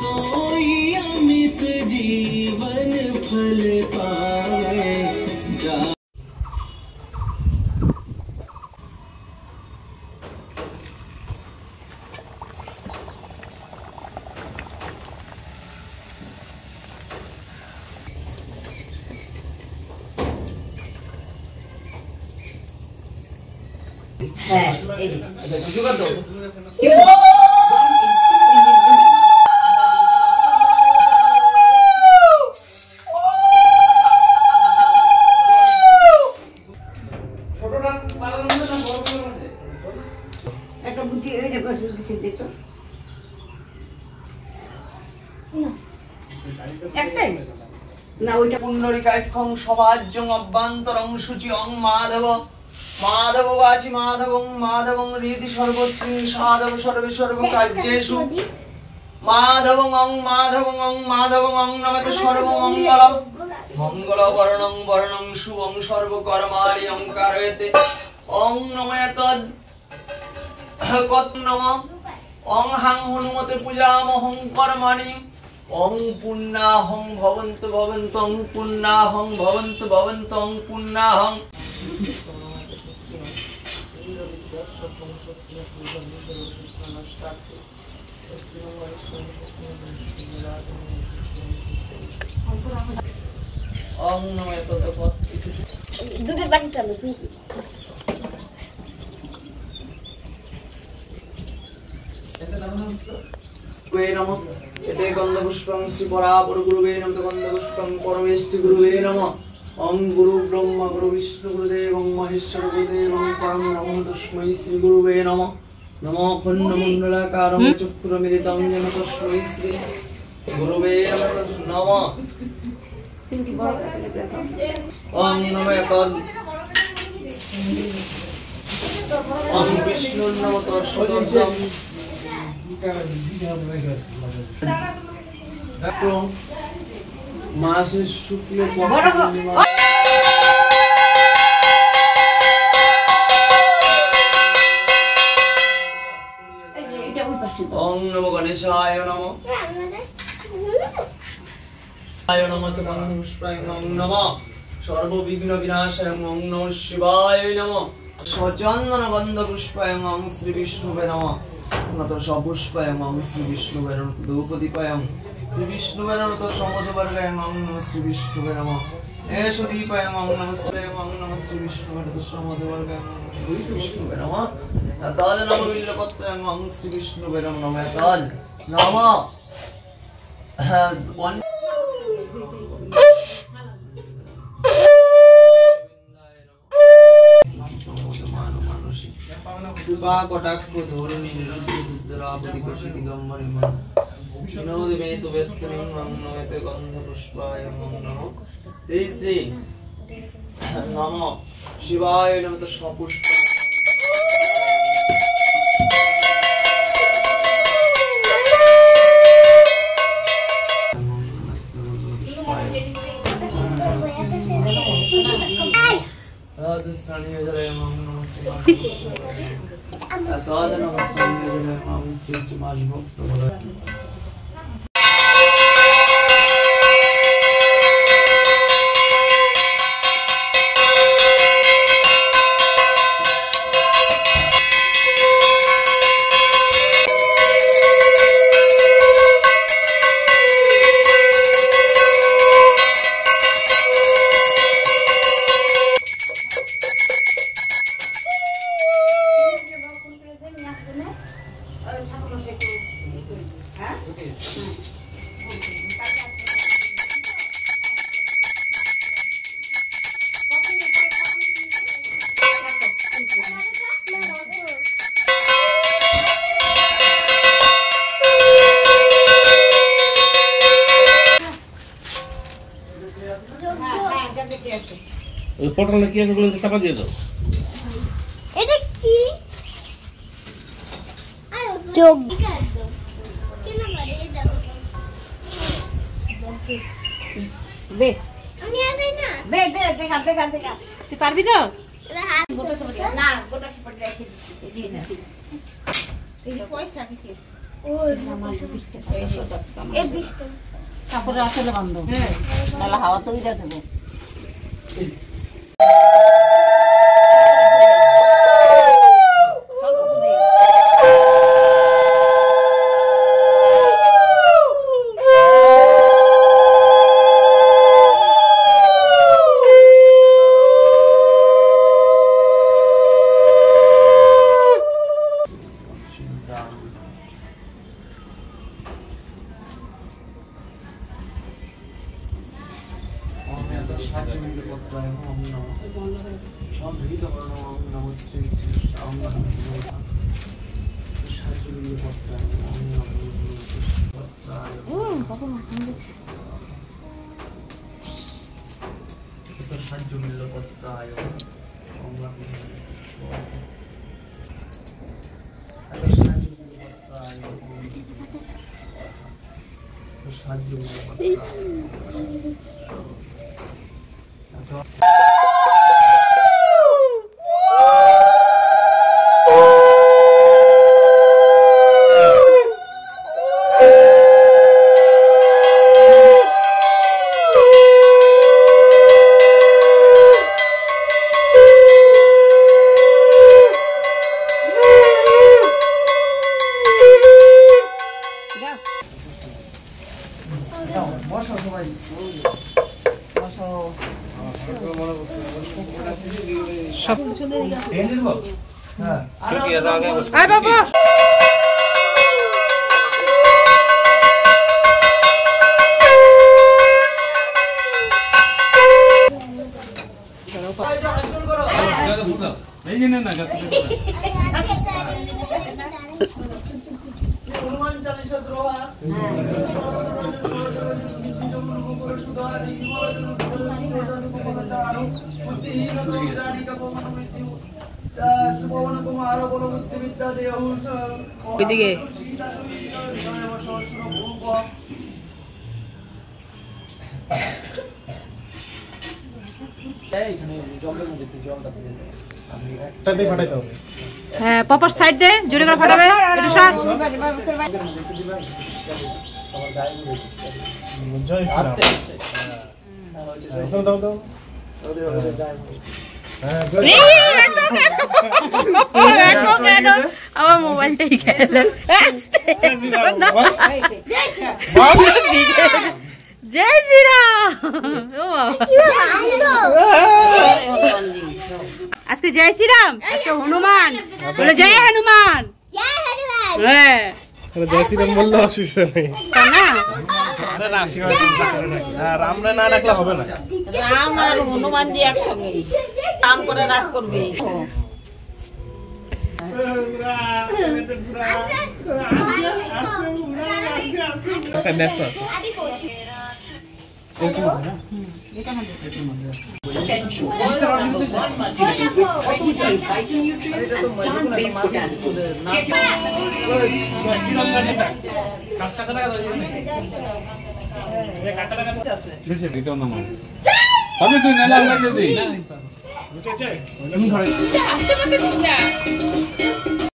सोई अमित जीवन फल पावे जा। पुंडरीकाक्षं सभाज्यं अभ्यन्तरं शुचिं माधव माधव वाचि माधवं माधवं हृदि सर्वत्र साधव सर्वे सर्वकार्येषु माधवं माधवं नमते सर्वमङ्गलं मङ्गलवर्णं वर्णं शुभं सर्वकर्माणि कारयते ओं नमः तद् कत् नमः ओं हं हनुमते पूजामहं कर्माणि ओं पुण्णाहं भवन्तु भवन्तं पुण्णाहं भवन्तु भवन्तं पुण्णाहं ओं नमः तद् दूधের বাটি চালু वे नमः एते गन्धपुष्पं श्रीपरापर गुरुवे नमः गन्धपुष्पं परमेष्टि गुरुवे नमः ओं गुरु ब्रह्मा गुरु विष्णु गुरुदेवं महेश्वर गुरुदेवं परं नमः तस्मै श्री गुरुवे नमः नमो खण्डमण्डलाकारं चक्रमिलितं येन तस्मै श्री गुरुवे नमः ओं नमः तद् ओं विष्णुर्नमः तस्मै मासे शुक्ल ओं नमो गणेशाय नमः आय नमः तमनुष्पाय नमः सर्वविघ्न विनाशाय ओं नमः शिवाय नमः सचन्दन गन्ध पुष्पाय ओं श्री विष्णुवे नमः नतो सपुष्पाय ओं श्री विष्णुवे नमः द्रौपदीपाय श्री विष्णुवे नमः समोदवर्गाय ओं नमः श्री विष्णुवे नमः एषदीपाय ओं नमः श्री विष्णुवे नमः समोदवर्गाय श्री विष्णुवे नमः तद नमः बिल्वपत्राय ओं श्री विष्णुवे नमः तद नमः कृपा कटाक्ष धोरणी निरुद्रापति कशिति गम्मरिमा विष्णुदेव मे तु व्यस्तनं नमोते गन्धपुष्पाय नमः श्री श्री नमः शिवाय नमः सपुष्पाय পটল কি আছে গুলো চাপা দিয়ে দাও। এটা কি যোগ কেন বাড়ি দাও দে আমি আসে না দে দে দেখা তুই পারবি তো গোটা সব না গোটা সব রেখে দিই না এই পয়সা কিসে কাপড়ে আসলে বান্ধব নাহলে হাওয়া তো উড়ে যাবে এদিকে হ্যাঁ পপার সাইড দে জোরে করে ফাটাবে একটু সর আমার মোবাইলটাই খেলেন জয় শ্রীরাম আজকে জয় শ্রীরাম আজকে হনুমান বলে জয় হনুমান হ্যাঁ জয় শ্রীরাম বললে অসুবিধা নেই রাম না ডাকলে হবে না রাম আর হনুমান জি একসঙ্গে কাম করে রাগ করবে তুমি